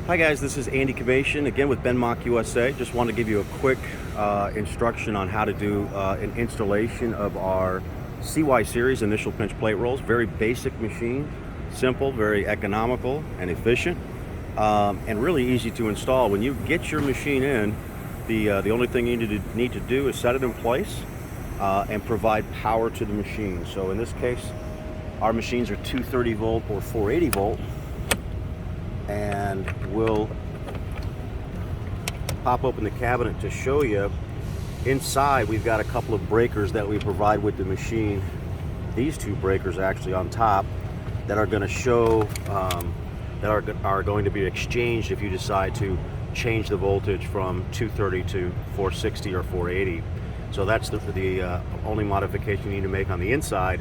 Hi guys, this is Andy Kavation again with Bendmak USA. Just want to give you a quick instruction on how to do an installation of our CY series initial pinch plate rolls. Very basic machine, simple, very economical and efficient, and really easy to install. When you get your machine in, the only thing you need to do is set it in place and provide power to the machine. So in this case, our machines are 230 volt or 480 volt. And we'll pop open the cabinet to show you. Inside we've got a couple of breakers that we provide with the machine. These two breakers actually on top that are going to show that are going to be exchanged if you decide to change the voltage from 230 to 460 or 480. So that's the only modification you need to make on the inside.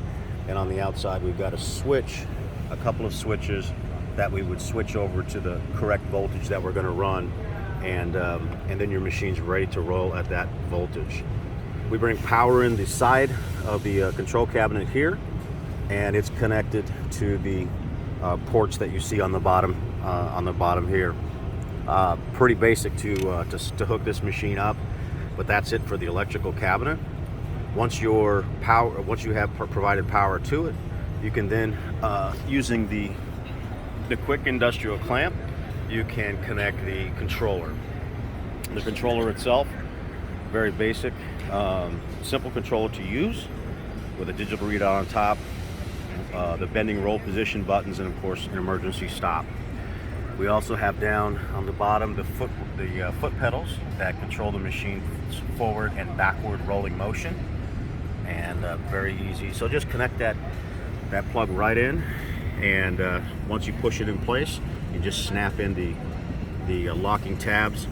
And on the outside we've got a couple of switches that we would switch over to the correct voltage that we're going to run, and then your machine's ready to roll at that voltage. We bring power in the side of the control cabinet here, and it's connected to the ports that you see on the bottom here. Pretty basic to hook this machine up, but that's it for the electrical cabinet. Once you have provided power to it, you can then using the quick industrial clamp, you can connect the controller. The controller itself, very basic, simple controller to use with a digital readout on top, the bending roll position buttons, and of course an emergency stop. We also have down on the bottom the foot pedals that control the machine's forward and backward rolling motion, and very easy. So just connect that plug right in, and once you push it in place, you just snap in the locking tabs,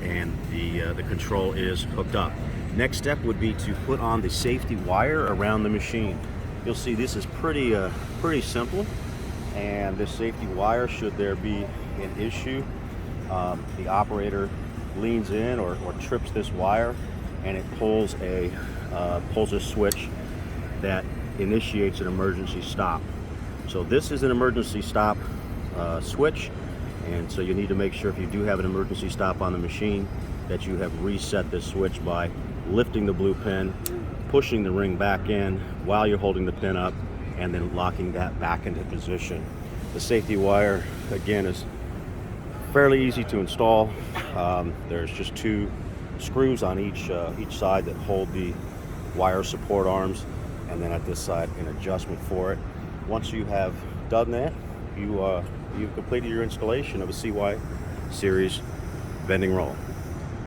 and the control is hooked up. Next step would be to put on the safety wire around the machine. You'll see this is pretty simple, and this safety wire, should there be an issue, the operator leans in or trips this wire, and it pulls a switch that initiates an emergency stop. So this is an emergency stop switch, and so you need to make sure, if you do have an emergency stop on the machine, that you have reset this switch by lifting the blue pin, pushing the ring back in while you're holding the pin up, and then locking that back into position. The safety wire, again, is fairly easy to install. There's just two screws on each side that hold the wire support arms, and then at this side an adjustment for it. Once you have done that, you've completed your installation of a CY series bending roll.